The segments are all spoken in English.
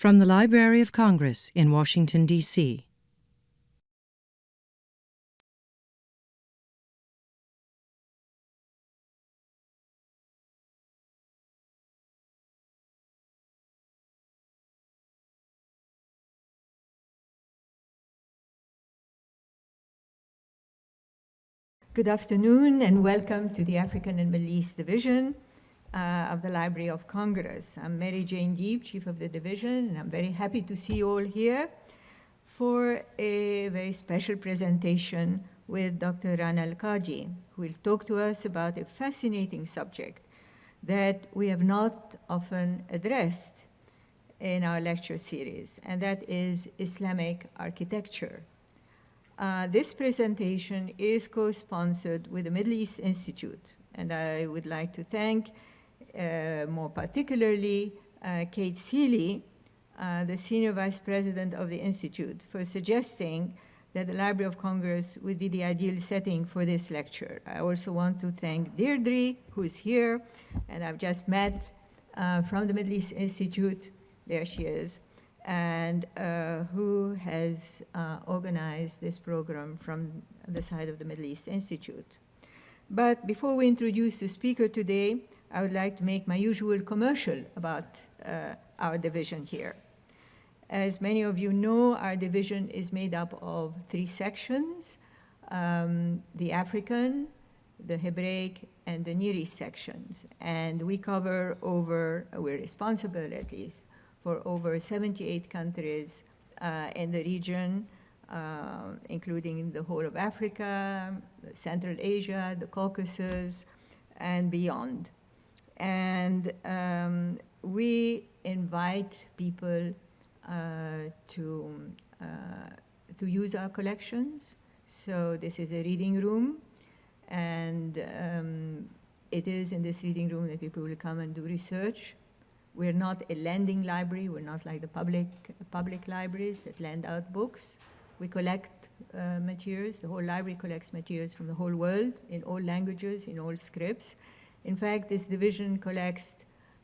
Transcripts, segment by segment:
From the Library of Congress in Washington, D.C. Good afternoon and welcome to the African and Middle East Division of the Library of Congress. I'm Mary Jane Deeb, Chief of the Division, and I'm very happy to see you all here for a very special presentation with Dr. Rana Al Kadi, who will talk to us about a fascinating subject that we have not often addressed in our lecture series, and that is Islamic architecture. This presentation is co-sponsored with the Middle East Institute, and I would like to thank more particularly Kate Seeley, the Senior Vice President of the Institute, for suggesting that the Library of Congress would be the ideal setting for this lecture. I also want to thank Deirdre, who is here, and I've just met from the Middle East Institute, there she is, and who has organized this program from the side of the Middle East Institute. But before we introduce the speaker today, I would like to make my usual commercial about our division here. As many of you know, our division is made up of 3 sections, the African, the Hebraic, and the Near East sections. And we cover we're responsible at least, for over 78 countries in the region, including the whole of Africa, Central Asia, the Caucasus, and beyond. And we invite people to use our collections. So this is a reading room, and it is in this reading room that people will come and do research. We're not a lending library. We're not like the public libraries that lend out books. We collect materials. The whole library collects materials from the whole world in all languages, in all scripts. In fact, this division collects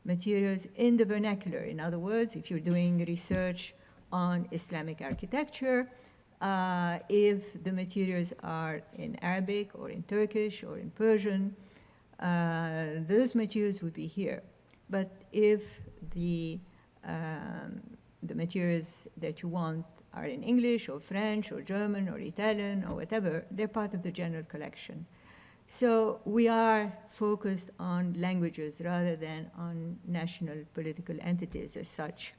materials in the vernacular. In other words, if you're doing research on Islamic architecture, if the materials are in Arabic or in Turkish or in Persian, those materials would be here. But if the materials that you want are in English or French or German or Italian or whatever, they're part of the general collection. So we are focused on languages rather than on national political entities as such.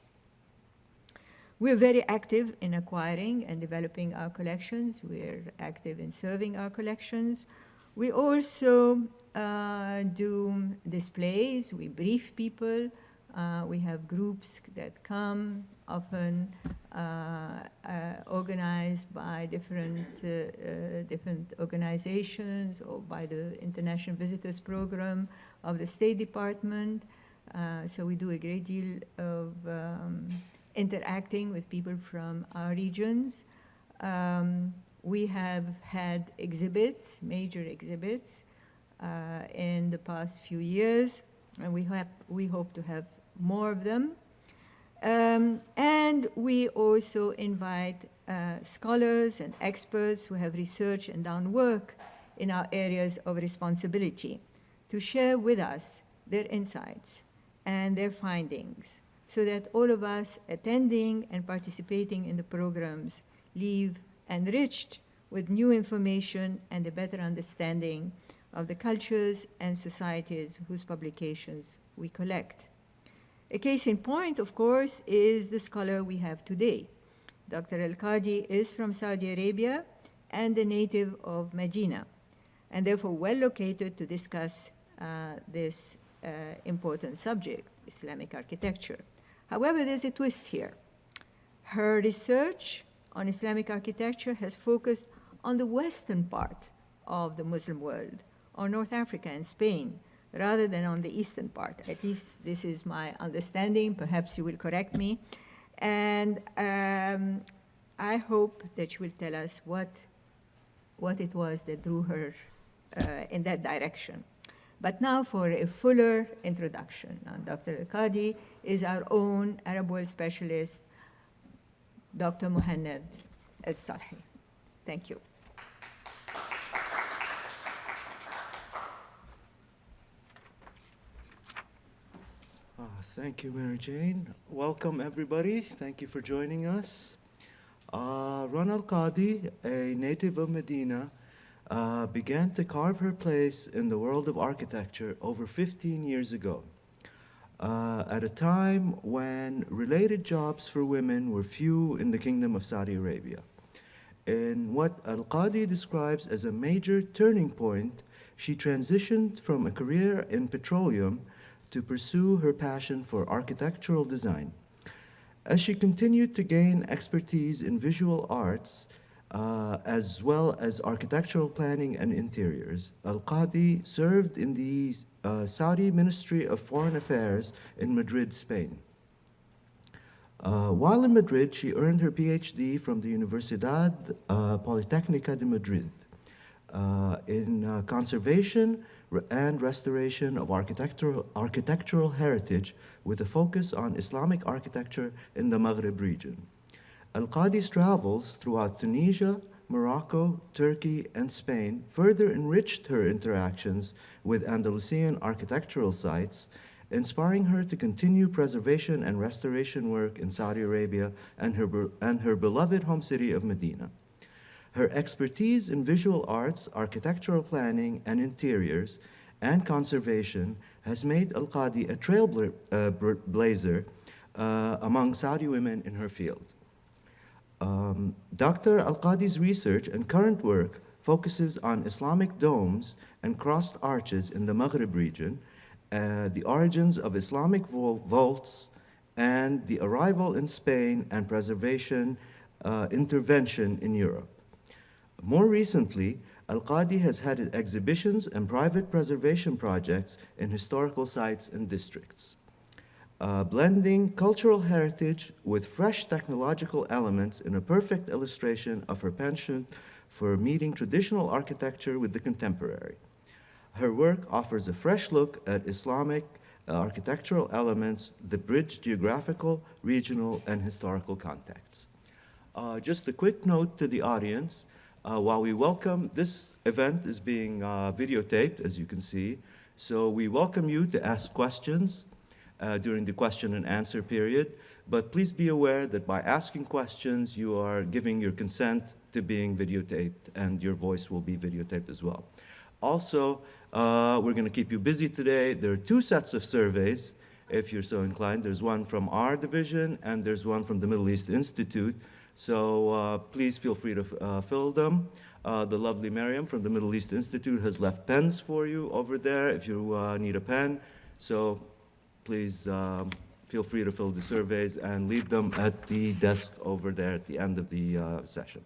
We're very active in acquiring and developing our collections. We're active in serving our collections. We also do displays. We brief people. We have groups that come, often organized by different organizations or by the International Visitors Program of the State Department. So we do a great deal of interacting with people from our regions. We have had exhibits, major exhibits, in the past few years, and we hope to have more of them. And we also invite scholars and experts who have researched and done work in our areas of responsibility to share with us their insights and their findings, so that all of us attending and participating in the programs leave enriched with new information and a better understanding of the cultures and societies whose publications we collect. A case in point, of course, is the scholar we have today. Dr. Al Kadi is from Saudi Arabia and a native of Medina, and therefore well located to discuss this important subject, Islamic architecture. However, there's a twist here. Her research on Islamic architecture has focused on the western part of the Muslim world, or North Africa and Spain, rather than on the eastern part. At least this is my understanding. Perhaps you will correct me. And I hope that you will tell us what it was that drew her in that direction. But now for a fuller introduction. Dr. Al Kadi is our own Arab world specialist, Dr. Muhannad Al Salhi. Thank you. Thank you, Mary Jane. Welcome, everybody. Thank you for joining us. Rana Al Kadi, a native of Medina, began to carve her place in the world of architecture over 15 years ago, at a time when related jobs for women were few in the Kingdom of Saudi Arabia. In what Al Qadi describes as a major turning point, she transitioned from a career in petroleum to pursue her passion for architectural design. As she continued to gain expertise in visual arts, as well as architectural planning and interiors, Al Qadi served in the Saudi Ministry of Foreign Affairs in Madrid, Spain. While in Madrid, she earned her PhD from the Universidad Politécnica de Madrid in conservation and restoration of architectural heritage with a focus on Islamic architecture in the Maghreb region. Al Qadi's travels throughout Tunisia, Morocco, Turkey, and Spain further enriched her interactions with Andalusian architectural sites, inspiring her to continue preservation and restoration work in Saudi Arabia and her beloved home city of Medina. Her expertise in visual arts, architectural planning, and interiors, and conservation has made Al Qadi a trailblazer among Saudi women in her field. Dr. Al Qadi's research and current work focuses on Islamic domes and crossed arches in the Maghreb region, the origins of Islamic vaults, and the arrival in Spain and preservation intervention in Europe. More recently, Al Qadi has had exhibitions and private preservation projects in historical sites and districts, blending cultural heritage with fresh technological elements in a perfect illustration of her penchant for meeting traditional architecture with the contemporary. Her work offers a fresh look at Islamic architectural elements that bridge geographical, regional, and historical contexts. Just a quick note to the audience. While we welcome, this event is being videotaped, as you can see, so we welcome you to ask questions during the question and answer period, but please be aware that by asking questions, you are giving your consent to being videotaped, and your voice will be videotaped as well. Also, we're going to keep you busy today. There are two sets of surveys, if you're so inclined. There's one from our division, and there's one from the Middle East Institute. So please feel free to fill them. The lovely Miriam from the Middle East Institute has left pens for you over there if you need a pen. So please feel free to fill the surveys and leave them at the desk over there at the end of the session.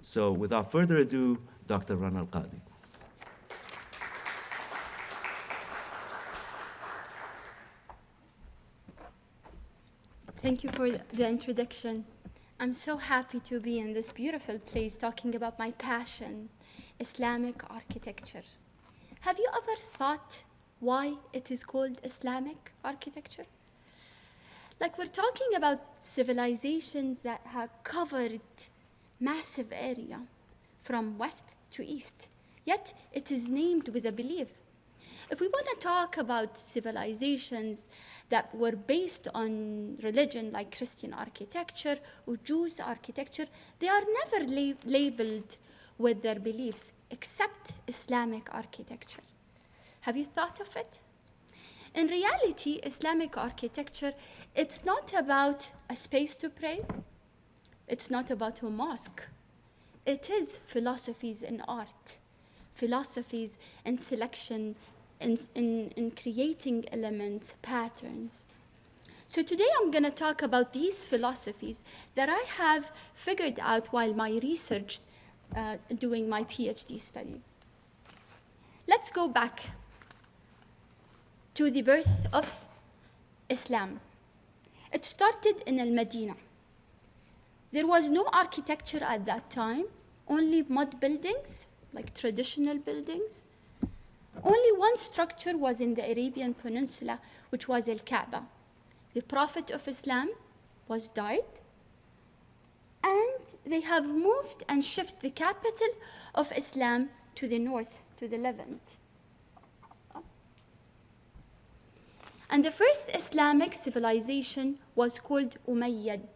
So without further ado, Dr. Rana Al Kadi. Thank you for the introduction. I'm so happy to be in this beautiful place talking about my passion, Islamic architecture. Have you ever thought why it is called Islamic architecture? Like, we're talking about civilizations that have covered massive area from west to east, yet it is named with a belief. If we want to talk about civilizations that were based on religion, like Christian architecture or Jewish architecture, they are never labeled with their beliefs, except Islamic architecture. Have you thought of it? In reality, Islamic architecture, it's not about a space to pray. It's not about a mosque. It is philosophies in art, philosophies in selection, in creating elements, patterns. So today I'm going to talk about these philosophies that I have figured out while my research, doing my PhD study. Let's go back to the birth of Islam. It started in Al-Medina. There was no architecture at that time, only mud buildings, like traditional buildings. only one structure was in the Arabian Peninsula, which was Al Kaaba. The Prophet of Islam was died, and they have moved and shifted the capital of Islam to the north, to the Levant. And the first Islamic civilization was called Umayyad,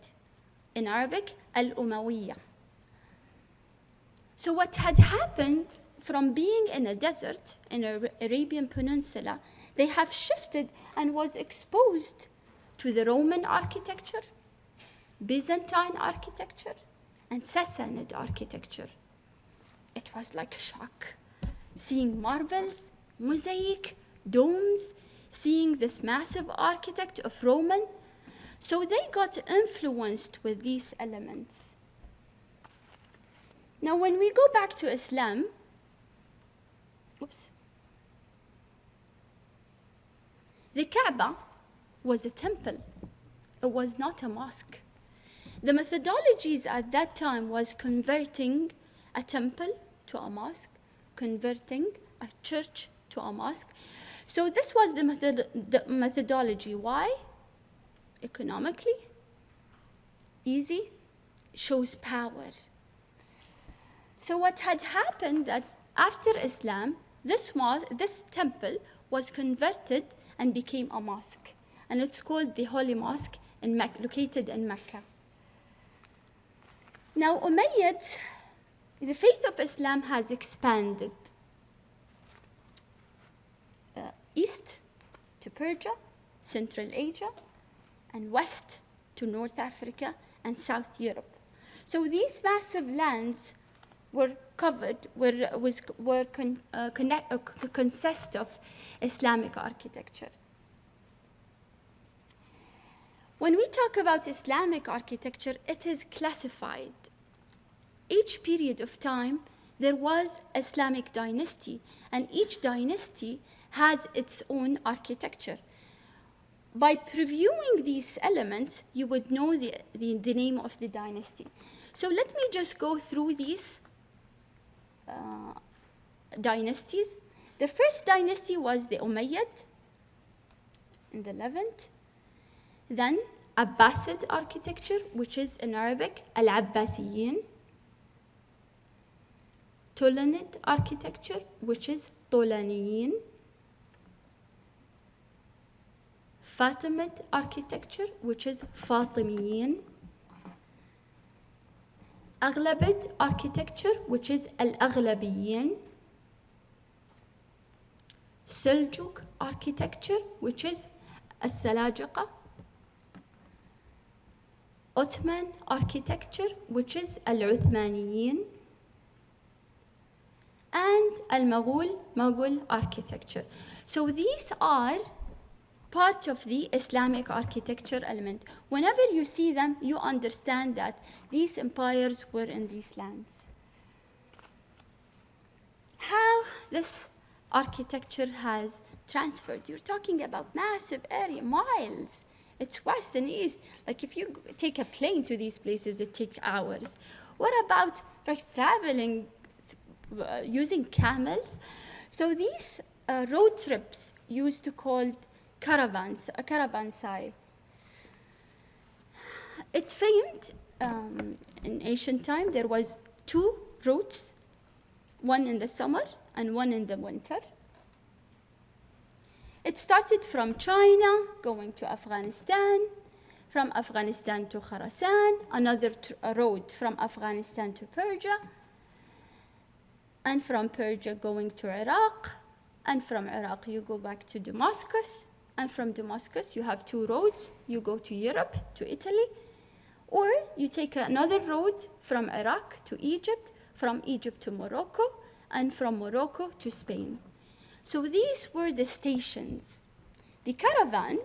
in Arabic, Al-Umayyah. So what had happened from being in a desert in the Arabian Peninsula, they have shifted and was exposed to the Roman architecture, Byzantine architecture, and Sassanid architecture. It was like a shock, seeing marbles, mosaic, domes, seeing this massive architect of Roman. So they got influenced with these elements. Now, when we go back to Islam, the Kaaba was a temple. It was not a mosque. The methodologies at that time was converting a temple to a mosque, converting a church to a mosque. So this was the methodology. Why? Economically, easy, shows power. So what had happened that after Islam, this temple was converted and became a mosque. And it's called the Holy Mosque, located in Mecca. Now, Umayyads, the faith of Islam has expanded east to Persia, Central Asia, and west to North Africa and South Europe. So these massive lands were covered, consist of Islamic architecture. When we talk about Islamic architecture, it is classified. Each period of time, there was Islamic dynasty, and each dynasty has its own architecture. By previewing these elements, you would know the name of the dynasty. So let me just go through these dynasties. The first dynasty was the Umayyad in the Levant. Then Abbasid architecture, which is in Arabic, Al-Abbasiyin. Tulanid architecture, which is Tulaniyin. Fatimid architecture, which is Fatimiyin. Aghlabid architecture, which is Al-Aghlabiyin. Seljuk architecture, which is As-Salajiqa. Ottoman architecture, which is Al-Uthmaniyin. And Al-Mughal architecture. So these are part of the Islamic architecture element. Whenever you see them, you understand that these empires were in these lands. How this architecture has transferred. You're talking about massive area, miles. It's west and east. Like if you take a plane to these places, it takes hours. What about traveling using camels? So these road trips used to call caravans, a caravanserai. It famed in ancient time. There was two routes, one in the summer and one in the winter. It started from China, going to Afghanistan, from Afghanistan to Khorasan, another road from Afghanistan to Persia, and from Persia going to Iraq, and from Iraq you go back to Damascus, and from Damascus you have two roads. You go to Europe, to Italy, or you take another road from Iraq to Egypt, from Egypt to Morocco, and from Morocco to Spain. So these were the stations. The caravan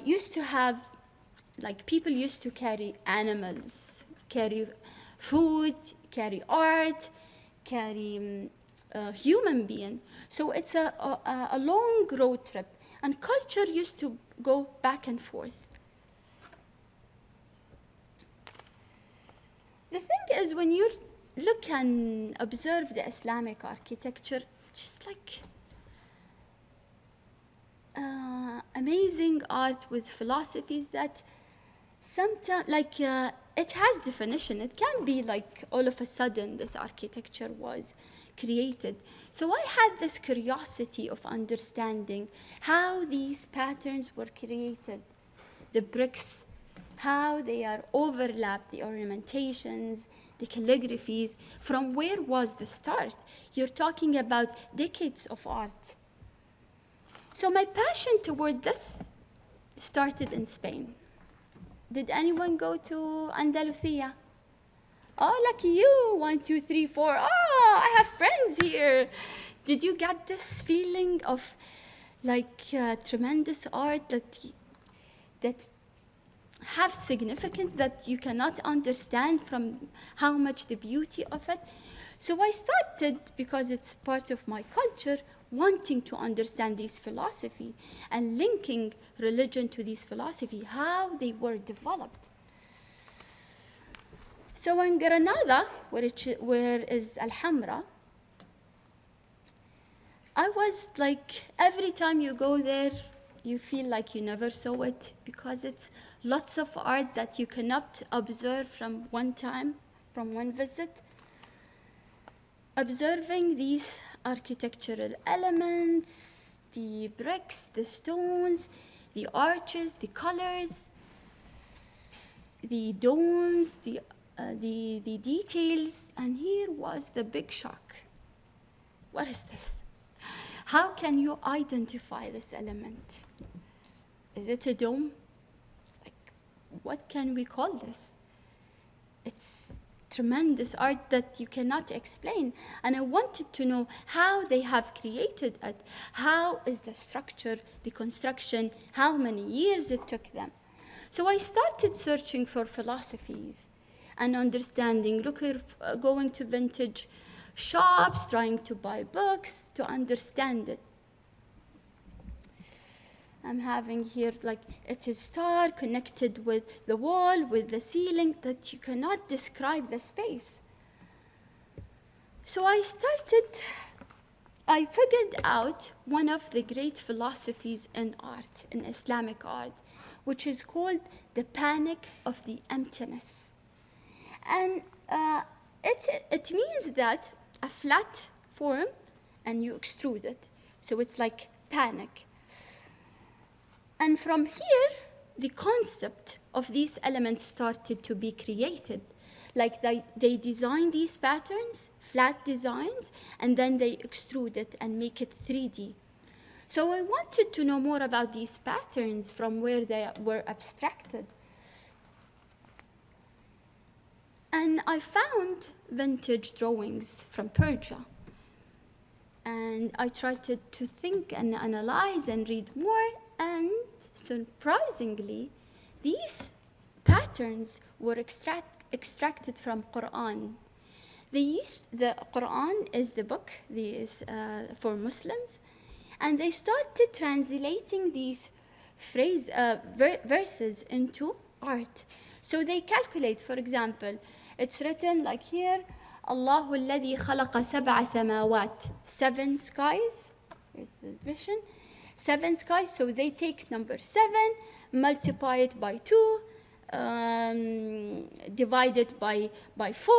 used to have, like people used to carry animals, carry food, carry art, carry human being. So it's a long road trip, and culture used to go back and forth. The thing is, when you look and observe the Islamic architecture, just like amazing art with philosophies that sometimes, like, it has definition. It can be like all of a sudden this architecture was created. So I had this curiosity of understanding how these patterns were created, the bricks, how they are overlapped, the ornamentations, the calligraphies. From where was the start? You're talking about decades of art. So my passion toward this started in Spain. Did anyone go to Andalusia? Oh, lucky you, 1, 2, 3, 4. Oh, I have friends here. Did you get this feeling of like tremendous art that have significance that you cannot understand from how much the beauty of it? So I started, because it's part of my culture, wanting to understand this philosophy and linking religion to this philosophy, how they were developed. So in Granada, where is Alhambra, I was like, every time you go there, you feel like you never saw it, because it's lots of art that you cannot observe from one time, from one visit. Observing these architectural elements, the bricks, the stones, the arches, the colors, the domes, the details, and here was the big shock. What is this? How can you identify this element? Is it a dome? Like, what can we call this? It's tremendous art that you cannot explain. And I wanted to know how they have created it. How is the structure, the construction, how many years it took them. So I started searching for philosophies and understanding, going to vintage shops, trying to buy books to understand it. I'm having here, like, it is star connected with the wall, with the ceiling, that you cannot describe the space. So I figured out one of the great philosophies in art, in Islamic art, which is called the panic of the emptiness. And it means that a flat form and you extrude it. So it's like panic. And from here, the concept of these elements started to be created. Like they design these patterns, flat designs, and then they extrude it and make it 3D. So I wanted to know more about these patterns, from where they were abstracted. And I found vintage drawings from Persia. And I tried to think and analyze and read more, and surprisingly, these patterns were extracted from Quran. The Quran is the book for Muslims, and they started translating these verses into art. So they calculate, for example, it's written like here, Allahu alladhi khalaqa sab'a samawat, 7 skies. Here's the vision. 7 skies, so they take number 7, multiply it by 2, divide it by 4,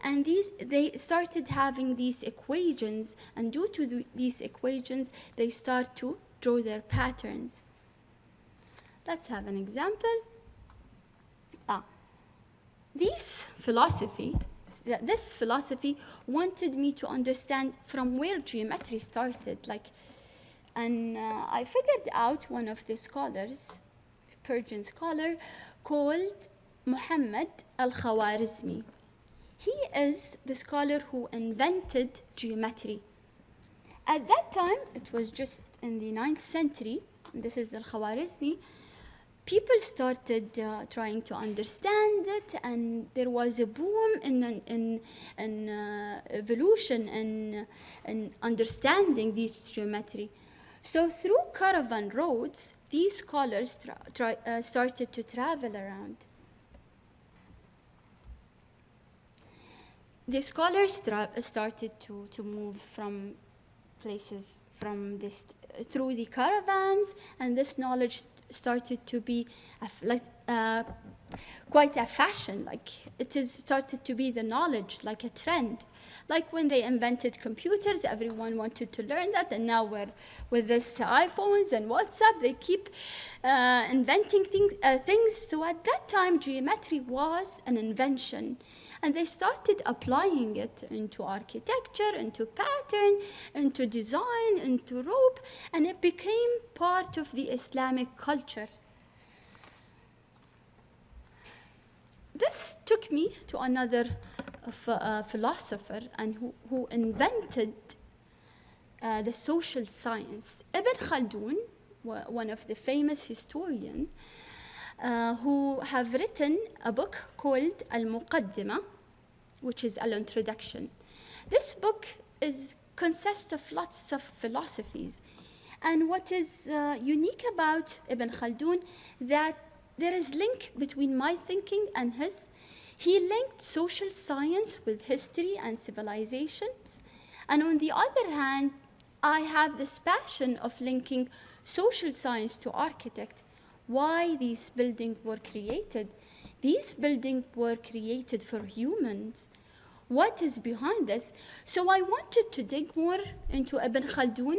and they started having these equations, and due to these equations, they start to draw their patterns. Let's have an example. This philosophy wanted me to understand from where geometry started, and I figured out one of the scholars, Persian scholar, called Muhammad Al-Khawarizmi. He is the scholar who invented geometry. At that time, it was just in the 9th century, and this is the Al-Khawarizmi, people started trying to understand it, and there was a boom in evolution and understanding this geometry. So through caravan roads, these scholars started to travel around. The scholars started to move from places from this through the caravans, and this knowledge started to be quite a fashion. Like it is started to be the knowledge, like a trend. Like when they invented computers, everyone wanted to learn that, and now we're with this iPhones and WhatsApp, they keep inventing things. So at that time, geometry was an invention. And they started applying it into architecture, into pattern, into design, into rope, and it became part of the Islamic culture. This took me to another philosopher and who invented the social science. Ibn Khaldun, one of the famous historians, who have written a book called Al-Muqaddimah, which is an introduction. This book consists of lots of philosophies. And what is unique about Ibn Khaldun, that there is link between my thinking and his. He linked social science with history and civilizations. And on the other hand, I have this passion of linking social science to architect. Why these buildings were created. These buildings were created for humans. What is behind this? So I wanted to dig more into Ibn Khaldun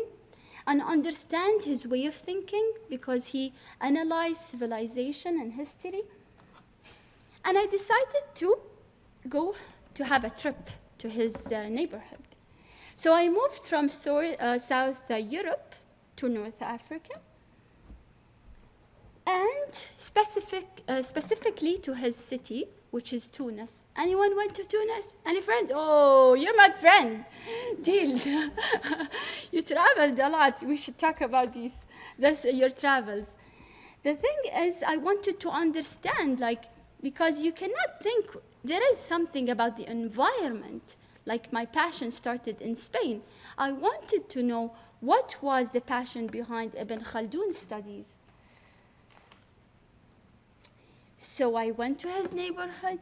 and understand his way of thinking, because he analyzed civilization and history. And I decided to go to have a trip to his neighborhood. So I moved from South Europe to North Africa, and specifically to his city, which is Tunis. Anyone went to Tunis? Any friends? Oh, you're my friend. Deal. You traveled a lot. We should talk about your travels. The thing is, I wanted to understand, because you cannot think, there is something about the environment. Like my passion started in Spain. I wanted to know what was the passion behind Ibn Khaldun's studies. So I went to his neighborhood.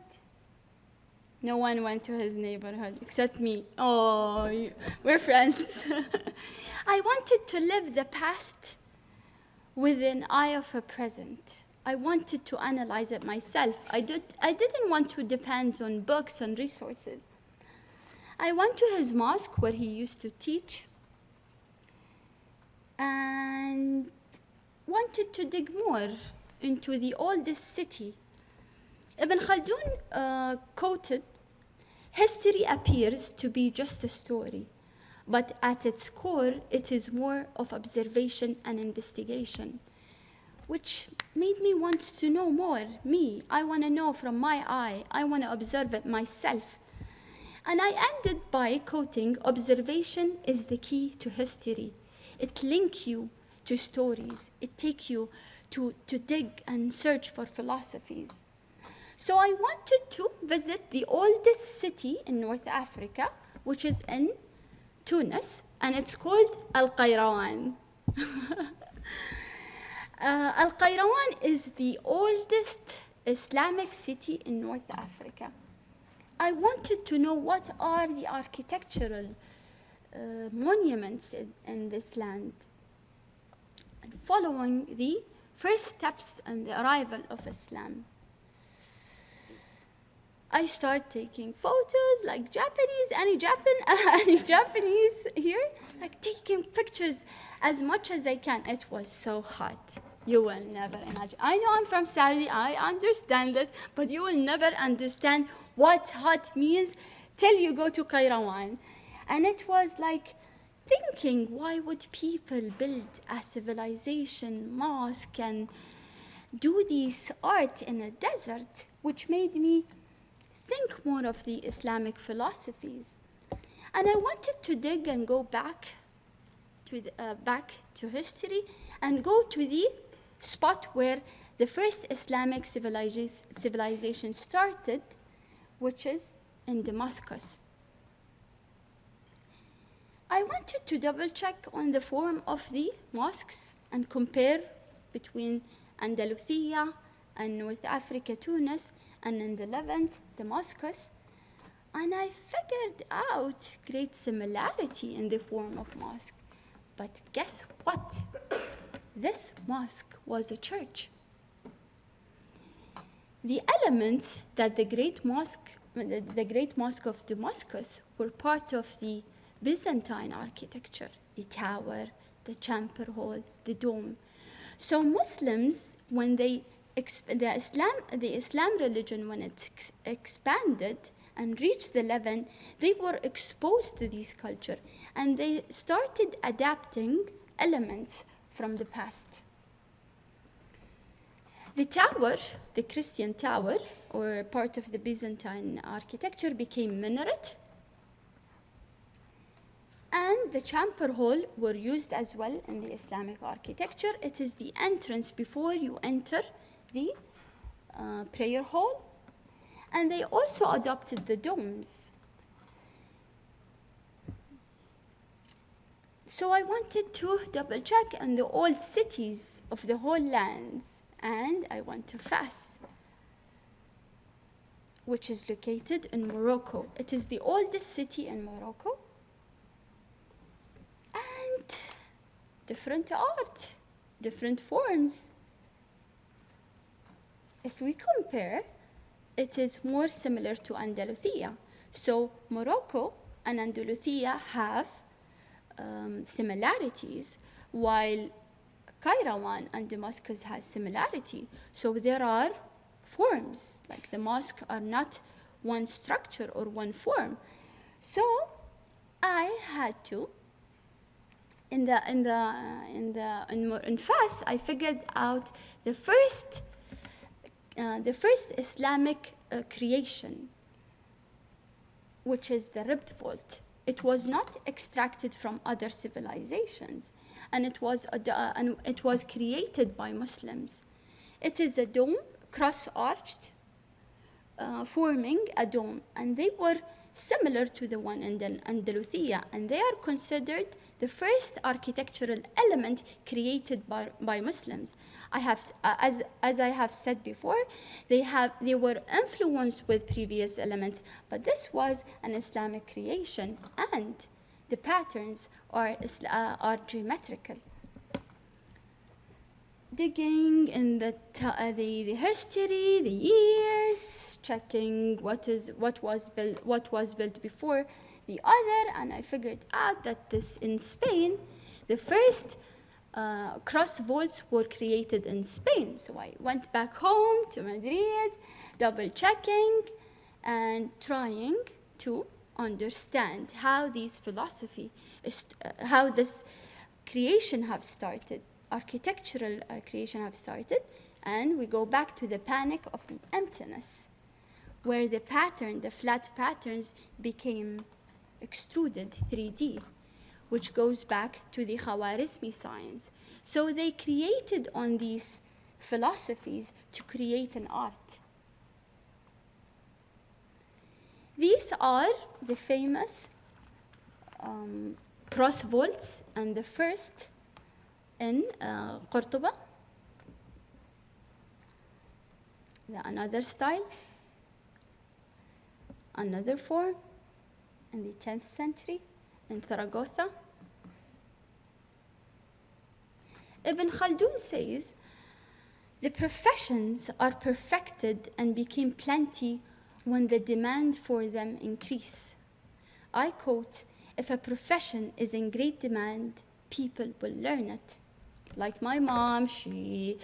No one went to his neighborhood except me. Oh, we're friends. I wanted to live the past with an eye of a present. I wanted to analyze it myself. I didn't want to depend on books and resources. I went to his mosque where he used to teach and wanted to dig more into the oldest city. Ibn Khaldun quoted, "History appears to be just a story, but at its core, it is more of observation and investigation," which made me want to know more. I want to know from my eye. I want to observe it myself. And I ended by quoting, "Observation is the key to history. It links you to stories. It takes you to dig and search for philosophies." So I wanted to visit the oldest city in North Africa, which is in Tunis, and it's called Al Qayrawan. Al Qayrawan is the oldest Islamic city in North Africa. I wanted to know what are the architectural monuments in this land. And following the first steps in the arrival of Islam, I start taking photos like Japanese, any Japanese here, like taking pictures as much as I can. It was so hot. You will never imagine. I know I'm from Saudi, I understand this, but you will never understand what hot means till you go to Qayrawan. And it was like thinking, why would people build a civilization, mosque, and do this art in a desert, which made me think more of the Islamic philosophies. And I wanted to dig and go back to history and go to the spot where the first Islamic civilization started, which is in Damascus. I wanted to double check on the form of the mosques and compare between Andalusia and North Africa, Tunis, and in the Levant, Damascus. And I figured out great similarity in the form of mosque. But guess what? This mosque was a church. The elements that the great mosque of Damascus were part of the Byzantine architecture, the tower, the chamber hall, the dome. So Muslims, when the Islam religion, when it expanded and reached the Levant, they were exposed to this culture, and they started adapting elements from the past. The tower, the Christian tower, or part of the Byzantine architecture, became minaret, and the chamber hall were used as well in the Islamic architecture. It is the entrance before you enter the prayer hall. And they also adopted the domes. So I wanted to double check on the old cities of the whole lands, and I went to Fas, which is located in Morocco. It is the oldest city in Morocco. And different art, different forms. If we compare, it is more similar to Andalusia. So Morocco and Andalusia have similarities, while Kairouan and Damascus has similarity. So there are forms, like the mosque are not one structure or one form. So I had to, in Fas, I figured out the first Islamic creation, which is the ribbed vault. It was not extracted from other civilizations, and it was created by Muslims. It is a dome, cross-arched, forming a dome, and they were similar to the one in Andalusia, and they are considered the first architectural element created by Muslims. As I have said before, they were influenced with previous elements, but this was an Islamic creation, and the patterns are geometrical. Digging in the history, the years, checking what was built before the other, and I figured out that in Spain, the first cross vaults were created in Spain. So I went back home to Madrid, double checking and trying to understand how this philosophy, how this creation have started, architectural creation have started, and we go back to the panic of the emptiness, where the flat patterns became extruded 3D, which goes back to the Khwarizmi science. So they created on these philosophies to create an art. These are the famous cross vaults, and the first in Cordoba. Another style, another form in the 10th century in Zaragoza. Ibn Khaldun says, the professions are perfected and became plenty when the demand for them increase. I quote, if a profession is in great demand, people will learn it. Like my mom, she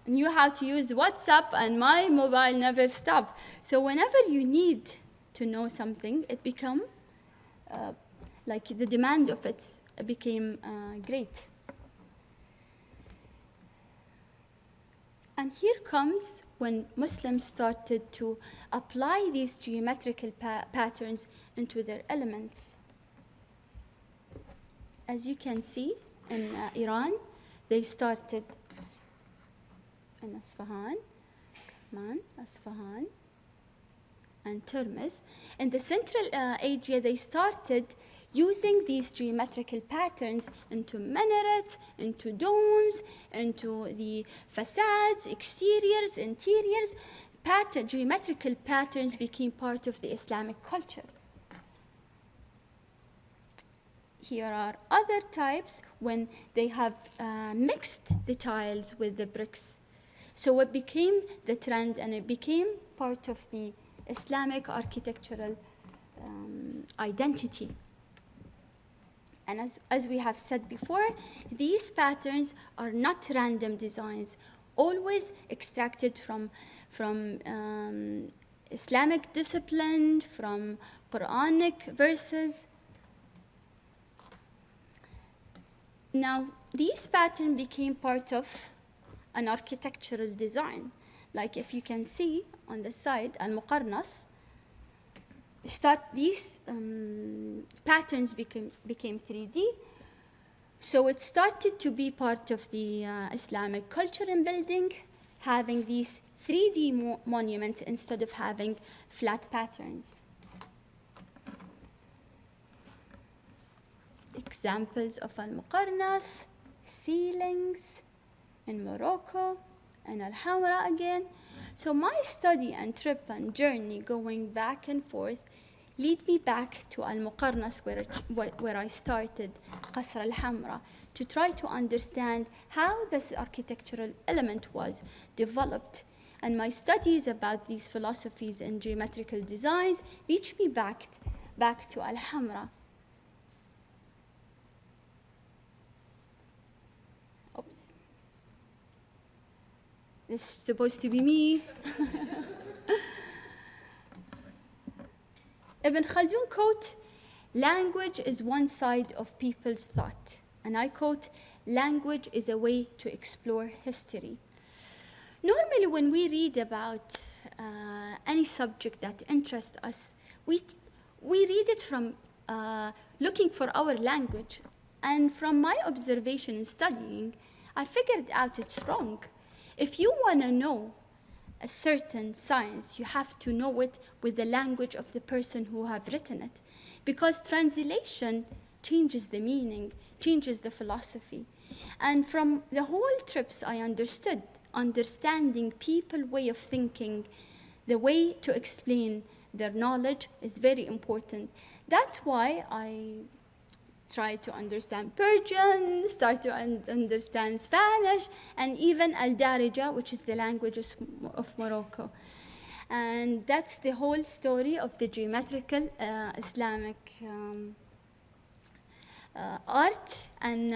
knew how to use WhatsApp, and my mobile never stopped. So whenever you need to know something, it become like the demand of it became great. And here comes when Muslims started to apply these geometrical patterns into their elements. As you can see, in Iran, they started in Isfahan, and Termiz. In the Central Asia, they started using these geometrical patterns into minarets, into domes, into the facades, exteriors, interiors, geometrical patterns became part of the Islamic culture. Here are other types when they have mixed the tiles with the bricks. So it became the trend, and it became part of the Islamic architectural identity. And as we have said before, these patterns are not random designs, always extracted from Islamic discipline, from Quranic verses. Now, these patterns became part of an architectural design. Like if you can see on the side, al-Muqarnas, these patterns became 3D. So it started to be part of the Islamic culture and building, having these 3D monuments instead of having flat patterns. Examples of al-Muqarnas, ceilings in Morocco, and al-Hamra again. So my study and trip and journey going back and forth lead me back to al-Muqarnas where I started, Qasr al-Hamra, to try to understand how this architectural element was developed. And my studies about these philosophies and geometrical designs reached me back to al-Hamra. Oops. This is supposed to be me. Ibn Khaldun quote, "Language is one side of people's thought." And I quote, "Language is a way to explore history." Normally, when we read about any subject that interests us, we read it from looking for our language. And from my observation and studying, I figured out it's wrong. If you want to know a certain science, you have to know it with the language of the person who have written it, because translation changes the meaning, changes the philosophy. And from the whole trips I understood, understanding people way of thinking, the way to explain their knowledge is very important. That's why I try to understand Persian, start to understand Spanish, and even Al-Darija, which is the language of Morocco. And that's the whole story of the geometrical Islamic art. And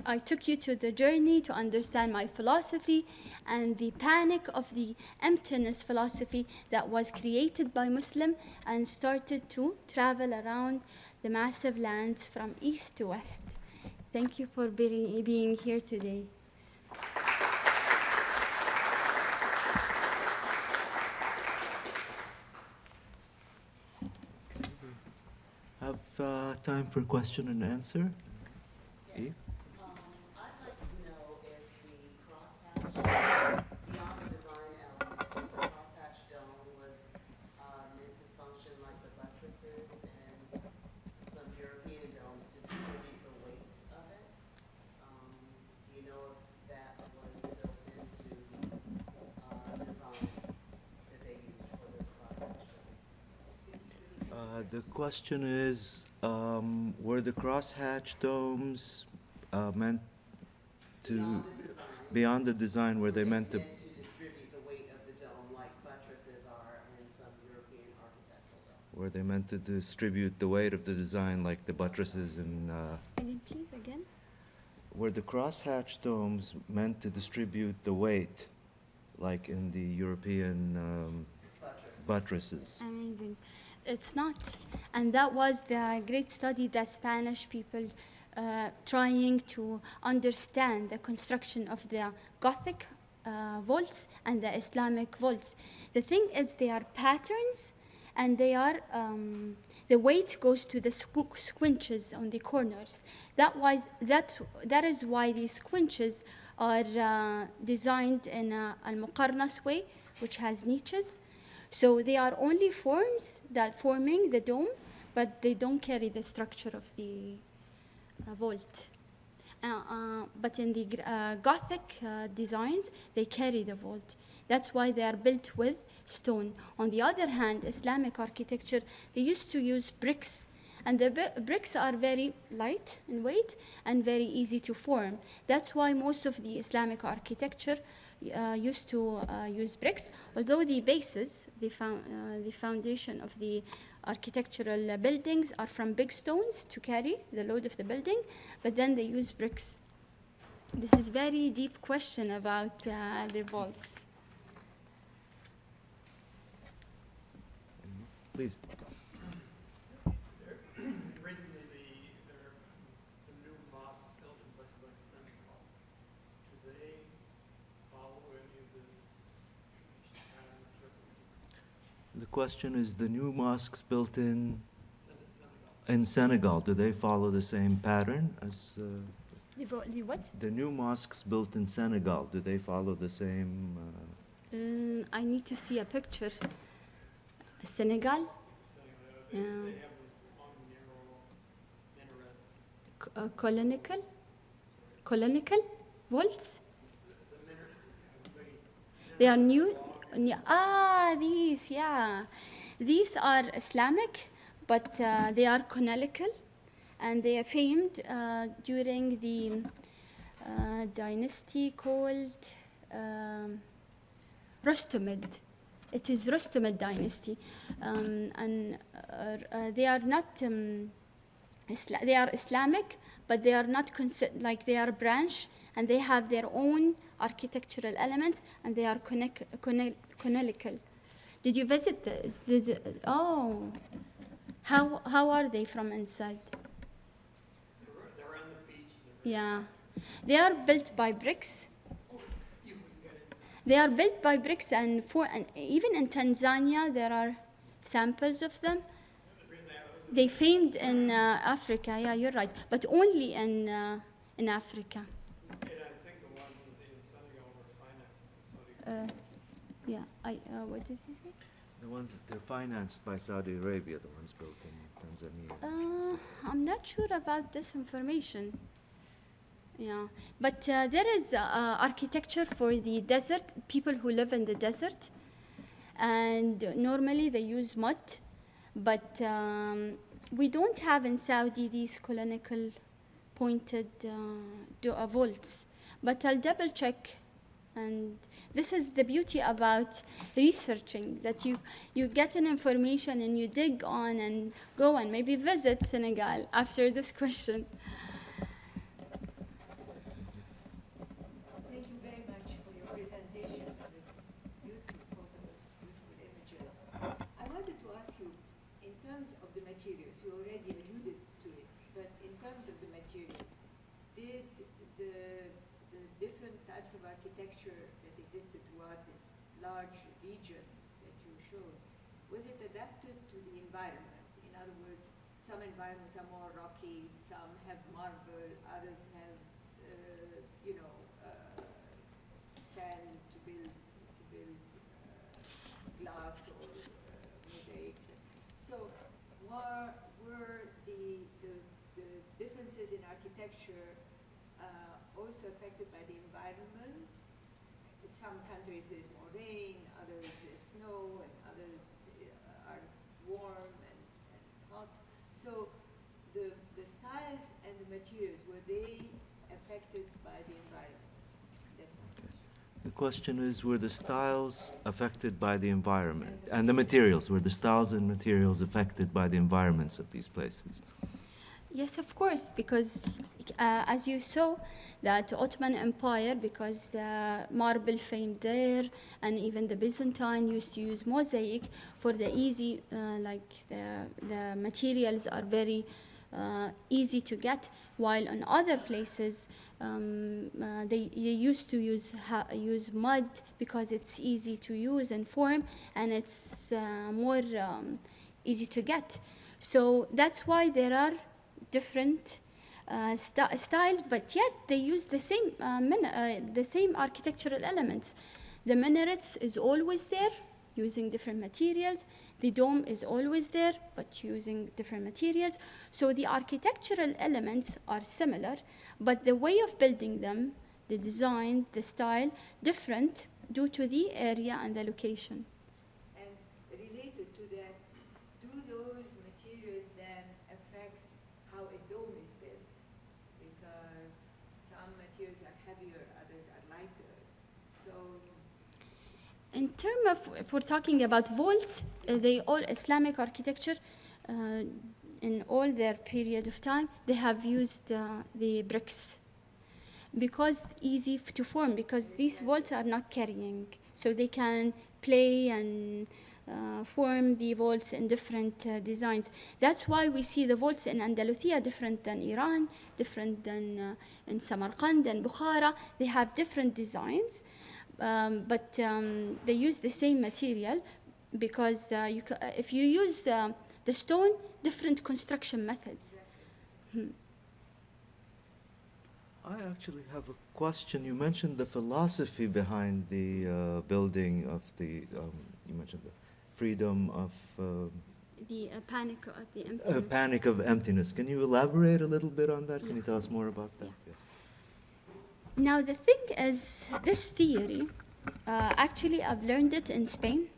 I took you to the journey to understand my philosophy and the panic of the emptiness philosophy that was created by Muslim, and started to travel around the massive lands from east to west. Thank you for being here today. Have time for question and answer? Eve? I'd like to know if the crosshatch, beyond the design element, if the crosshatch dome was meant to function like the buttresses and some European domes to distribute the weight of it. Do you know if that was built into design that they used for those crosshatch domes? The question is, were the crosshatch domes meant to, beyond the design, were they meant to, Meant to distribute the weight of the dome like buttresses are in some European architectural domes? were they meant to distribute the weight of the design like the buttresses and, Again, please, again. were the crosshatch domes meant to distribute the weight like in the European buttresses? Amazing. It's not. And that was the great study that Spanish people trying to understand the construction of the Gothic vaults and the Islamic vaults. The thing is, they are patterns, and they are, the weight goes to the squinches on the corners. That is why these squinches are designed in a al-Muqarnas way, which has niches. So they are only forms that forming the dome, but they don't carry the structure of the vault. But in the Gothic designs, they carry the vault. That's why they are built with stone. On the other hand, Islamic architecture, they used to use bricks. And the bricks are very light in weight and very easy to form. That's why most of the Islamic architecture used to use bricks, although the bases, the foundation of the architectural buildings are from big stones to carry the load of the building, but then they use bricks. This is very deep question about the vaults. Please. Recently, there are some new mosques built in places like Senegal. Do they follow any of this tradition pattern of interpretation? The question is, the new mosques built in Senegal. Senegal, do they follow the same pattern as The what? the new mosques built in Senegal? Do they follow the same? I need to see a picture. Senegal? They have long, narrow minarets. Colonical vaults? They are new. These, yeah. These are Islamic, but they are canonical, and they are famed during the dynasty called Rustamid. It is Rustamid dynasty, and they are not. They are Islamic, but they are not like they are branch, and they have their own architectural elements, and they are canonical. Did you visit oh, how are they from inside? They're on the beach. Yeah, they are built by bricks. You can get inside. They are built by bricks, and even in Tanzania there are samples of them. They famed in Africa. Yeah, you're right, but only in Africa. And I think the ones in Senegal were financed by Saudi. Yeah. What did he say? The ones that they're financed by Saudi Arabia, the ones built in Tanzania. I'm not sure about this information. Yeah, but there is architecture for the desert, people who live in the desert, and normally they use mud, but we don't have in Saudi these colonial pointed vaults, but I'll double check. And this is the beauty about researching, that you get an information and you dig on and go and maybe visit Senegal after this question. Thank you very much for your presentation of the beautiful photos, beautiful images. I wanted to ask you, in terms of the materials, you already alluded to it, but in terms of the materials, did the different types of architecture that existed throughout this large region that you showed, was it adapted to the environment? In other words, some environments are more rocky, some have marble, others have, sand to build glass or mosaics. So were the differences in architecture also affected by the environment? Some countries there's more rain, others there's snow, and others are warm and hot. So the styles and the materials, were they affected by the environment? That's my question. The question is, were the styles affected by the environment? And the materials, were the styles and materials affected by the environments of these places? Yes, of course, because as you saw, that Ottoman Empire, because marble famed there, and even the Byzantine used to use mosaic for the easy, the materials are very easy to get, while in other places they used to use mud because it's easy to use and form, and it's more easy to get. So that's why there are different styles, but yet they use the same architectural elements. The minarets is always there, using different materials. The dome is always there, but using different materials. So the architectural elements are similar, but the way of building them, the design, the style, different due to the area and the location. And related to that, do those materials then affect how a dome is built? Because some materials are heavier, others are lighter. So In terms of, if we're talking about vaults, they all Islamic architecture, in all their period of time, they have used the bricks because easy to form, because these vaults are not carrying, so they can play and form the vaults in different designs. That's why we see the vaults in Andalusia different than Iran, different than in Samarkand and Bukhara. They have different designs, but they use the same material because if you use the stone, different construction methods. I actually have a question. You mentioned the philosophy behind the building of the, you mentioned the freedom of, The panic of the emptiness. panic of emptiness. Can you elaborate a little bit on that? Can you tell us more about that? Yeah. Yes. Now the thing is, this theory, actually I've learned it in Spain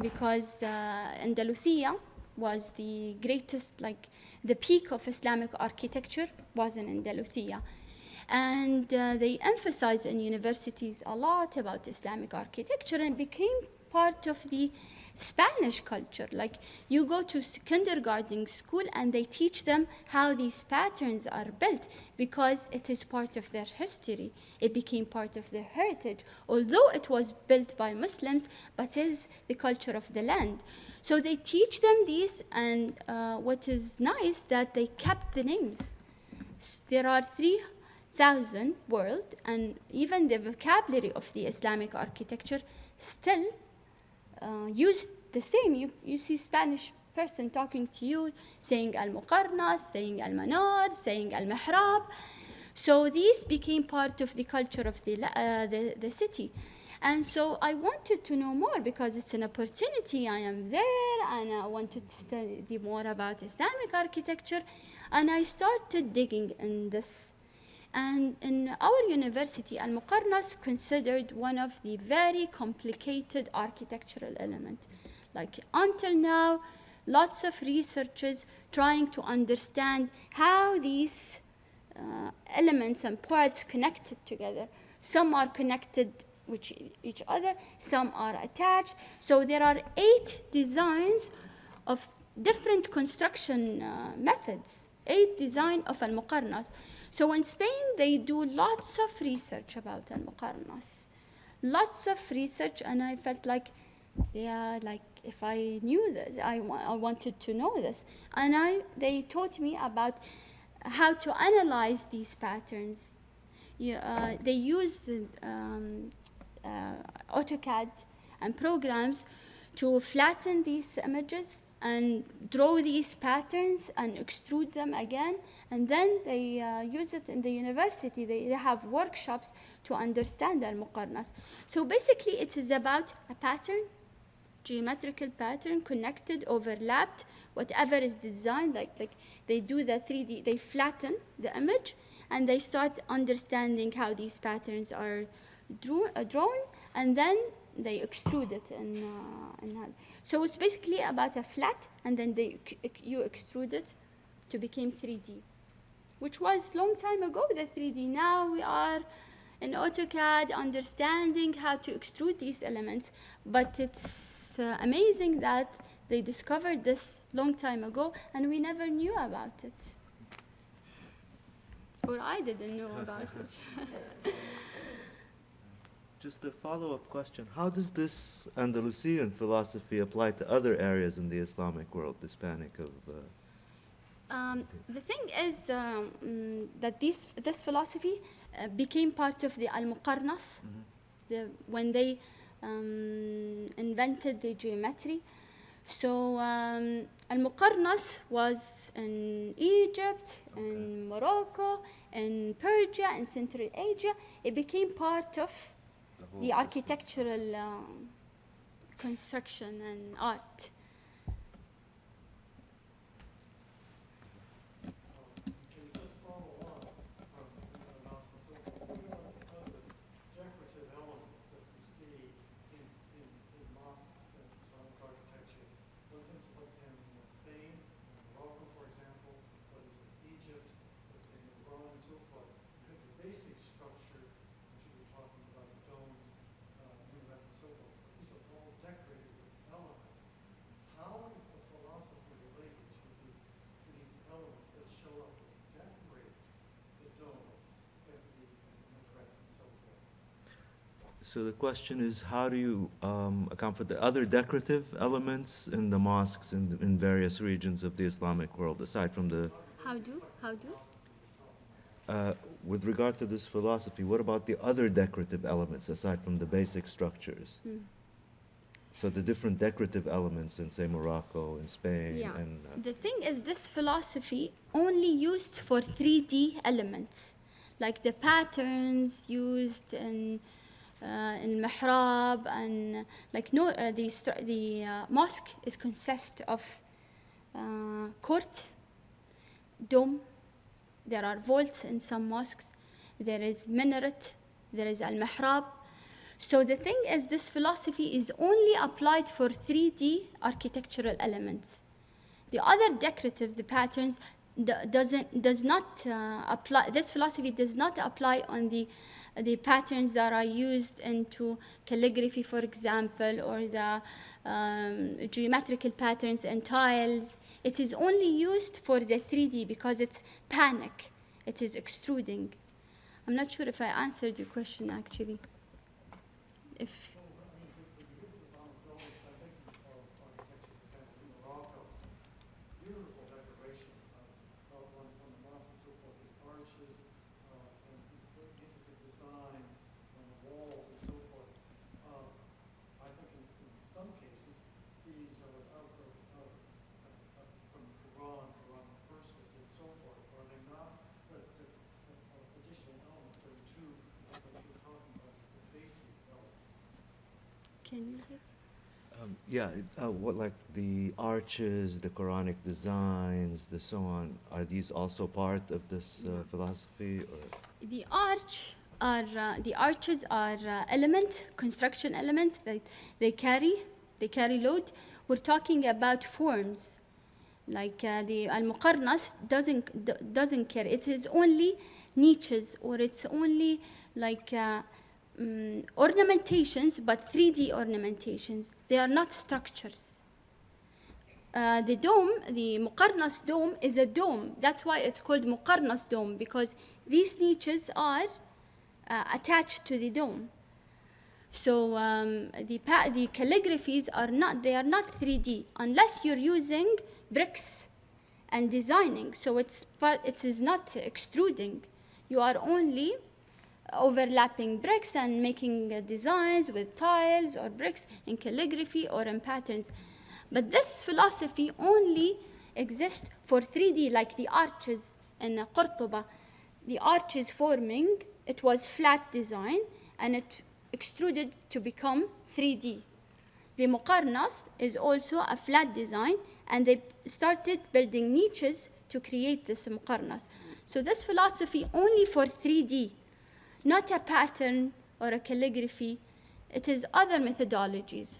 because Andalusia was the greatest, like the peak of Islamic architecture was in Andalusia. And they emphasize in universities a lot about Islamic architecture and became part of the Spanish culture. Like you go to kindergarten school and they teach them how these patterns are built because it is part of their history. It became part of their heritage, although it was built by Muslims, but is the culture of the land. So they teach them these, and what is nice that they kept the names. There are 3,000 world, and even the vocabulary of the Islamic architecture still used the same. You see Spanish person talking to you, saying al-muqarnas, saying al-manar, saying al-mihrab. So these became part of the culture of the city. And so I wanted to know more because it's an opportunity. I am there and I wanted to study more about Islamic architecture. And I started digging in this. And in our university, Al-Muqarnas considered one of the very complicated architectural elements. Like until now, lots of researchers trying to understand how these elements and parts connected together. Some are connected with each other, some are attached. So there are 8 designs of different construction methods, 8 design of Al-Muqarnas. So in Spain, they do lots of research about Al-Muqarnas. Lots of research, and I felt like, yeah, like if I knew this, I wanted to know this. And they taught me about how to analyze these patterns. They use AutoCAD and programs to flatten these images and draw these patterns and extrude them again. And then they use it in the university. They have workshops to understand Al-Muqarnas. So basically, it is about a pattern, geometrical pattern, connected, overlapped, whatever is the design. Like they do the 3D, they flatten the image, and they start understanding how these patterns are drawn, and then they extrude it. So it's basically about a flat, and then you extrude it to become 3D, which was long time ago, the 3D. Now we are in AutoCAD understanding how to extrude these elements, but it's amazing that they discovered this long time ago, and we never knew about it. Or I didn't know about it. Just a follow-up question. How does this Andalusian philosophy apply to other areas in the Islamic world, this panic of... The thing is that this philosophy became part of the Al-Muqarnas when they invented the geometry. So Al-Muqarnas was in Egypt, in Morocco, in Persia, in Central Asia. It became part of the architectural construction and art. And just follow on from the analysis, so what are the decorative elements that you see So the question is, how do you account for the other decorative elements in the mosques in various regions of the Islamic world, aside from the, How do? with regard to this philosophy, what about the other decorative elements, aside from the basic structures? So the different decorative elements in, say, Morocco and Spain Yeah. and... The thing is, this philosophy only used for 3D elements, like the patterns used in mihrab, and like the mosque is consist of court, dome. There are vaults in some mosques. There is minaret. There is al-mihrab. So the thing is, this philosophy is only applied for 3D architectural elements. The other decorative, the patterns, does not apply. This philosophy does not apply on the patterns that are used into calligraphy, for example, or the geometrical patterns and tiles. It is only used for the 3D because it's panic. It is extruding. I'm not sure if I answered your question, actually. If beautiful decoration on the mosque and so forth, the arches and intricate designs on the walls and so forth. I think in some cases, these are out from the Quran verses and so forth. Are they not the additional elements that are two, what you're talking about is the basic elements? can you repeat? What, like the arches, the Quranic designs, the so on, are these also part of this philosophy? Or? The arches are construction elements that they carry load. We're talking about forms, like the al-muqarnas doesn't carry. It is only niches, or it's only like ornamentations, but 3D ornamentations. They are not structures. The dome, the muqarnas dome, is a dome. That's why it's called muqarnas dome, because these niches are attached to the dome. So the calligraphies are not 3D unless you're using bricks and designing. So it is not extruding. You are only overlapping bricks and making designs with tiles or bricks in calligraphy or in patterns. But this philosophy only exists for 3D, like the arches in Qurtuba. The arches forming, it was flat design, and it extruded to become 3D. The muqarnas is also a flat design, and they started building niches to create this muqarnas. So this philosophy only for 3D, not a pattern or a calligraphy. It is other methodologies,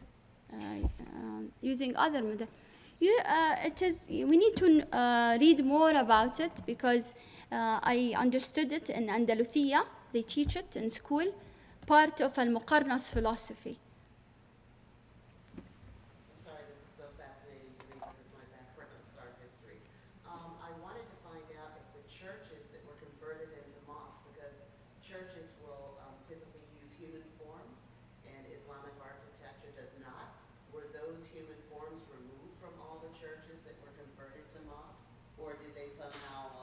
using other methods. We need to read more about it, because I understood it in Andalusia. They teach it in school, part of al-Muqarnas philosophy. I'm sorry, this is so fascinating to me because my background is art history. I wanted to find out if the churches that were converted into mosques, because churches will typically use human forms and Islamic architecture does not. Were those human forms removed from all the churches that were converted to mosques? Or did they somehow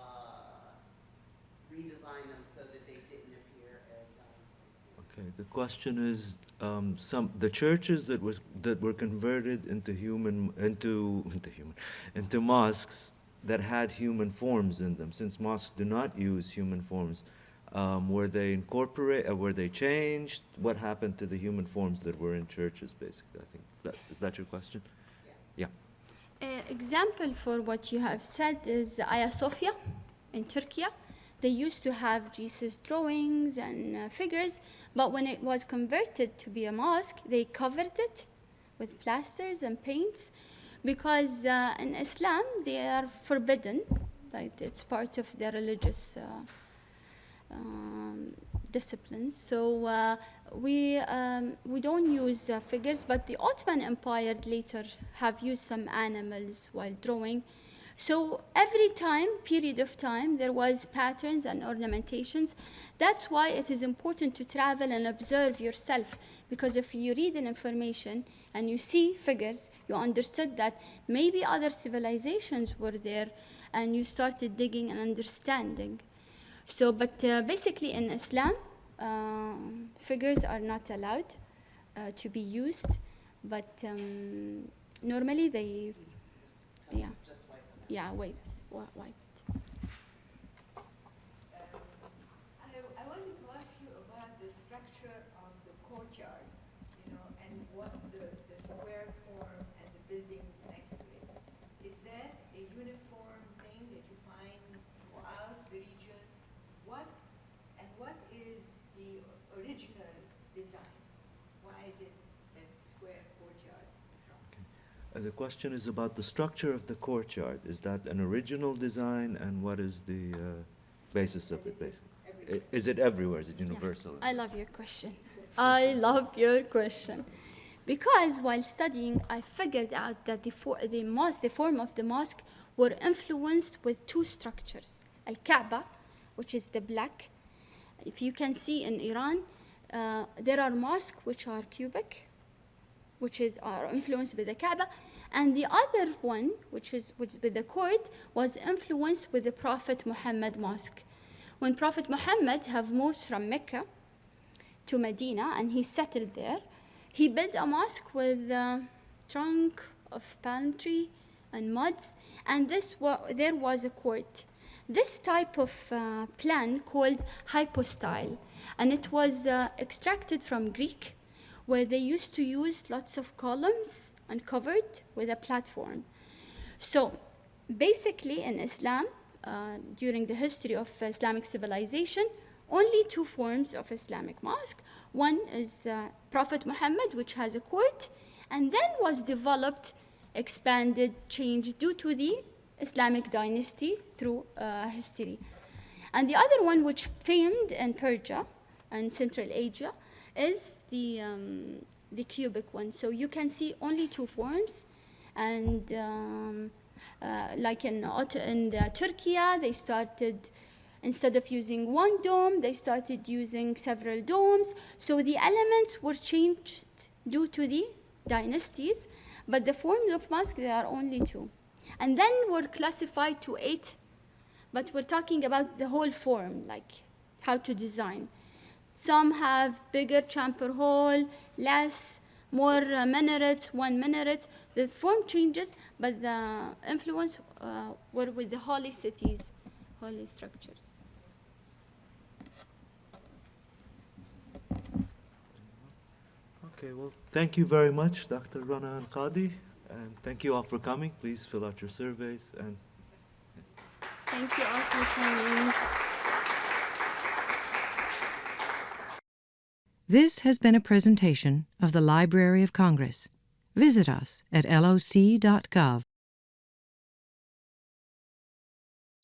redesign them so that they didn't appear as Okay, the question is, the churches that were converted into mosques that had human forms in them. Since mosques do not use human forms, were they were they changed? What happened to the human forms that were in churches? Basically, I think is that your question? Yeah. Example for what you have said is Hagia Sophia in Turkey. They used to have Jesus drawings and figures, but when it was converted to be a mosque, they covered it with plasters and paints, because in Islam they are forbidden. Like it's part of their religious disciplines. So we don't use figures, but the Ottoman Empire later have used some animals while drawing. So every period of time, there was patterns and ornamentations. That's why it is important to travel and observe yourself, because if you read an information and you see figures, you understood that maybe other civilizations were there, and you started digging and understanding. So, but basically in Islam, figures are not allowed to be used, but normally they, yeah. Just wipe them out. Yeah, wiped. I wanted to ask you about the structure of the courtyard, and what the square form and the buildings next to it. Is that a uniform thing that you find throughout the region? What is the original design? Why is it that square courtyard? The question is about the structure of the courtyard. Is that an original design, and what is the basis of it, basically? Is it everywhere? Is it universal? I love your question. I love your question. Because while studying, I figured out that the form of the mosque were influenced with two structures. Al-Kaaba, which is the black. If you can see in Iran, there are mosques which are cubic, which are influenced with the Kaaba, and the other one, which is with the court, was influenced with the Prophet Muhammad mosque. When Prophet Muhammad have moved from Mecca to Medina and he settled there, he built a mosque with a trunk of palm tree and muds, and there was a court. This type of plan called hypostyle, and it was extracted from Greek, where they used to use lots of columns and covered with a platform. So basically in Islam, during the history of Islamic civilization, only two forms of Islamic mosque. One is Prophet Muhammad, which has a court, and then was developed, expanded, changed due to the Islamic dynasty through history. And the other one, which famed in Persia and Central Asia, is the cubic one. So you can see only two forms, and like in Turkey, they started, instead of using one dome, they started using several domes. So the elements were changed due to the dynasties, but the forms of mosque, there are only two. And then were classified to 8, but we're talking about the whole form, like how to design. Some have bigger chamber hall, less, more minarets, 1 minaret. The form changes, but the influence were with the holy cities, holy structures. Okay, well, thank you very much, Dr. Rana Al Kadi, and thank you all for coming. Please fill out your surveys, and Thank you all for coming. This has been a presentation of the Library of Congress. Visit us at loc.gov.